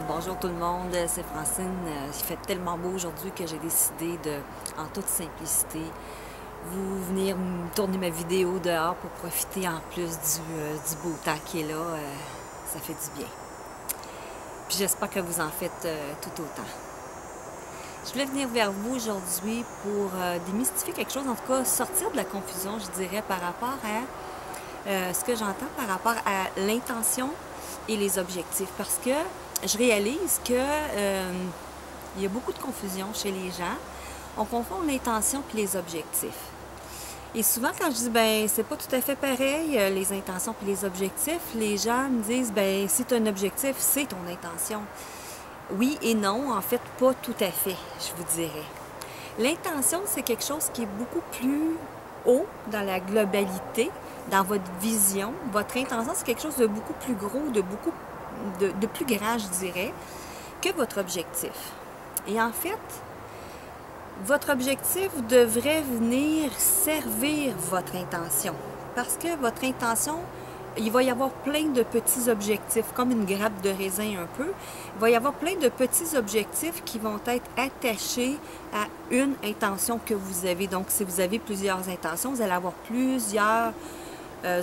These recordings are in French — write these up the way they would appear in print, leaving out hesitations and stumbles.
Bonjour tout le monde, c'est Francine. Il fait tellement beau aujourd'hui que j'ai décidé de, en toute simplicité, vous venir me tourner ma vidéo dehors pour profiter en plus du beau temps qui est là. Ça fait du bien. Puis j'espère que vous en faites tout autant. Je voulais venir vers vous aujourd'hui pour démystifier quelque chose, en tout cas sortir de la confusion, je dirais, par rapport à ce que j'entends par rapport à l'intention et les objectifs. Parce que je réalise que il y a beaucoup de confusion chez les gens. On confond l'intention et les objectifs. Et souvent, quand je dis, ben, c'est pas tout à fait pareil, les intentions et les objectifs, les gens me disent, ben, si tu as un objectif, c'est ton intention. Oui et non, en fait, pas tout à fait, je vous dirais. L'intention, c'est quelque chose qui est beaucoup plus haut dans la globalité, dans votre vision. Votre intention, c'est quelque chose de beaucoup plus gros, de plus grand, je dirais, que votre objectif. Et en fait, votre objectif devrait venir servir votre intention. Parce que votre intention, il va y avoir plein de petits objectifs, comme une grappe de raisin un peu. Il va y avoir plein de petits objectifs qui vont être attachés à une intention que vous avez. Donc, si vous avez plusieurs intentions, vous allez avoir plusieurs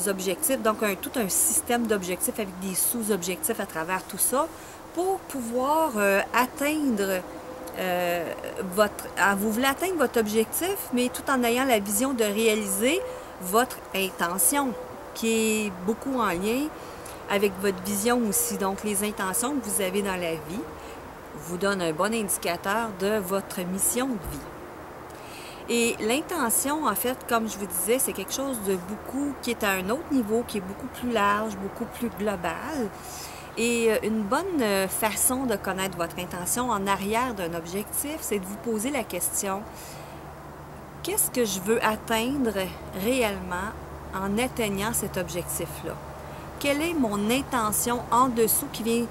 objectifs, donc tout un système d'objectifs avec des sous-objectifs à travers tout ça pour pouvoir atteindre vous voulez atteindre votre objectif, mais tout en ayant la vision de réaliser votre intention, qui est beaucoup en lien avec votre vision aussi. Donc, les intentions que vous avez dans la vie vous donnent un bon indicateur de votre mission de vie. Et l'intention, en fait, comme je vous disais, c'est quelque chose de qui est à un autre niveau, qui est beaucoup plus large, beaucoup plus global. Et une bonne façon de connaître votre intention en arrière d'un objectif, c'est de vous poser la question, qu'est-ce que je veux atteindre réellement en atteignant cet objectif-là? Quelle est mon intention en dessous qui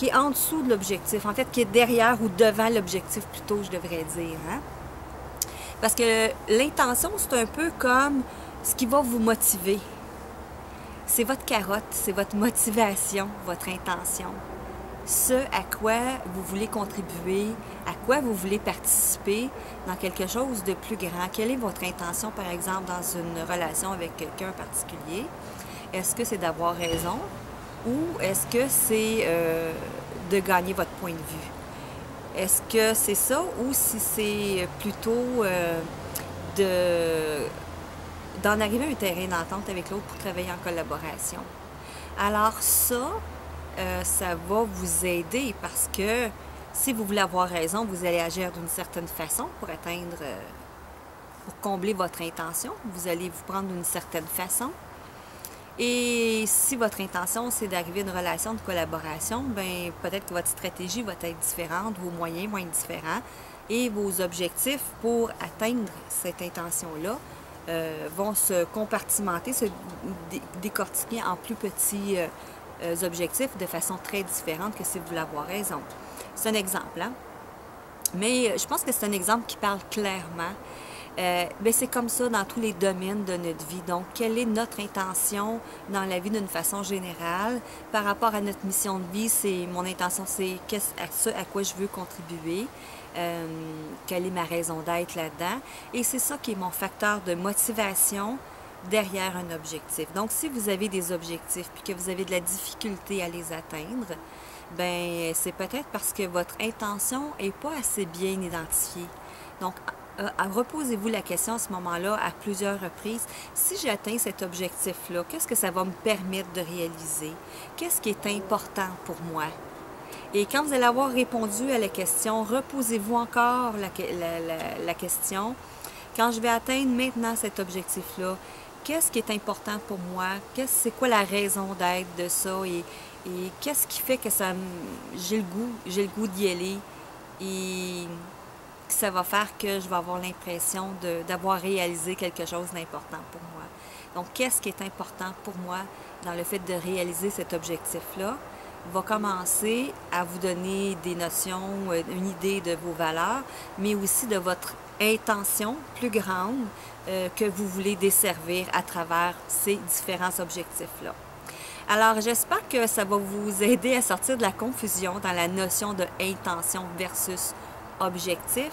est en dessous de l'objectif, en fait, qui est derrière ou devant l'objectif plutôt, je devrais dire, hein? Parce que l'intention, c'est un peu comme ce qui va vous motiver. C'est votre carotte, c'est votre motivation, votre intention. Ce à quoi vous voulez contribuer, à quoi vous voulez participer dans quelque chose de plus grand. Quelle est votre intention, par exemple, dans une relation avec quelqu'un en particulier? Est-ce que c'est d'avoir raison ou est-ce que c'est de gagner votre point de vue? Est-ce que c'est ça ou si c'est plutôt d'en arriver à un terrain d'entente avec l'autre pour travailler en collaboration? Alors ça, ça va vous aider parce que si vous voulez avoir raison, vous allez agir d'une certaine façon pour atteindre, pour combler votre intention. Vous allez vous prendre d'une certaine façon. Et si votre intention, c'est d'arriver à une relation de collaboration, ben peut-être que votre stratégie va être différente, vos moyens vont être différents et vos objectifs pour atteindre cette intention-là vont se compartimenter, se décortiquer en plus petits objectifs de façon très différente que si vous voulez avoir raison. C'est un exemple, hein? Mais je pense que c'est un exemple qui parle clairement. Ben c'est comme ça dans tous les domaines de notre vie. Donc, quelle est notre intention dans la vie d'une façon générale par rapport à notre mission de vie? C'est mon intention, c'est ce à quoi je veux contribuer. Quelle est ma raison d'être là-dedans? Et c'est ça qui est mon facteur de motivation derrière un objectif. Donc, si vous avez des objectifs puis que vous avez de la difficulté à les atteindre, ben c'est peut-être parce que votre intention n'est pas assez bien identifiée. Donc, reposez-vous la question à ce moment-là à plusieurs reprises. Si j'atteins cet objectif-là, qu'est-ce que ça va me permettre de réaliser? Qu'est-ce qui est important pour moi? Et quand vous allez avoir répondu à la question, reposez-vous encore la question. Quand je vais atteindre maintenant cet objectif-là, qu'est-ce qui est important pour moi? C'est quoi la raison d'être de ça? Et qu'est-ce qui fait que j'ai le goût d'y aller? Et ça va faire que je vais avoir l'impression d'avoir réalisé quelque chose d'important pour moi. Donc, qu'est-ce qui est important pour moi dans le fait de réaliser cet objectif-là? Va commencer à vous donner des notions, une idée de vos valeurs, mais aussi de votre intention plus grande que vous voulez desservir à travers ces différents objectifs-là. Alors, j'espère que ça va vous aider à sortir de la confusion dans la notion de intention versus objectif.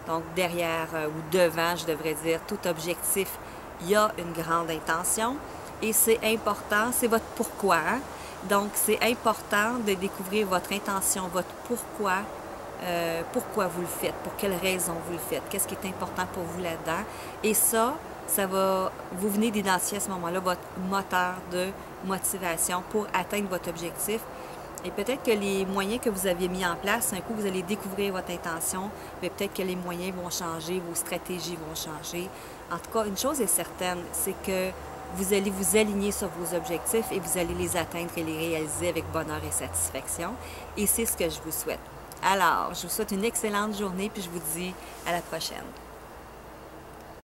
Donc, derrière ou devant, je devrais dire, tout objectif, il y a une grande intention. Et c'est important, c'est votre pourquoi. Hein? Donc, c'est important de découvrir votre intention, votre pourquoi vous le faites, pour quelles raisons vous le faites, qu'est-ce qui est important pour vous là-dedans. Et ça va, vous venez d'identifier à ce moment-là votre moteur de motivation pour atteindre votre objectif. Et peut-être que les moyens que vous aviez mis en place, un coup vous allez découvrir votre intention, mais peut-être que les moyens vont changer, vos stratégies vont changer. En tout cas, une chose est certaine, c'est que vous allez vous aligner sur vos objectifs et vous allez les atteindre et les réaliser avec bonheur et satisfaction. Et c'est ce que je vous souhaite. Alors, je vous souhaite une excellente journée puis je vous dis à la prochaine.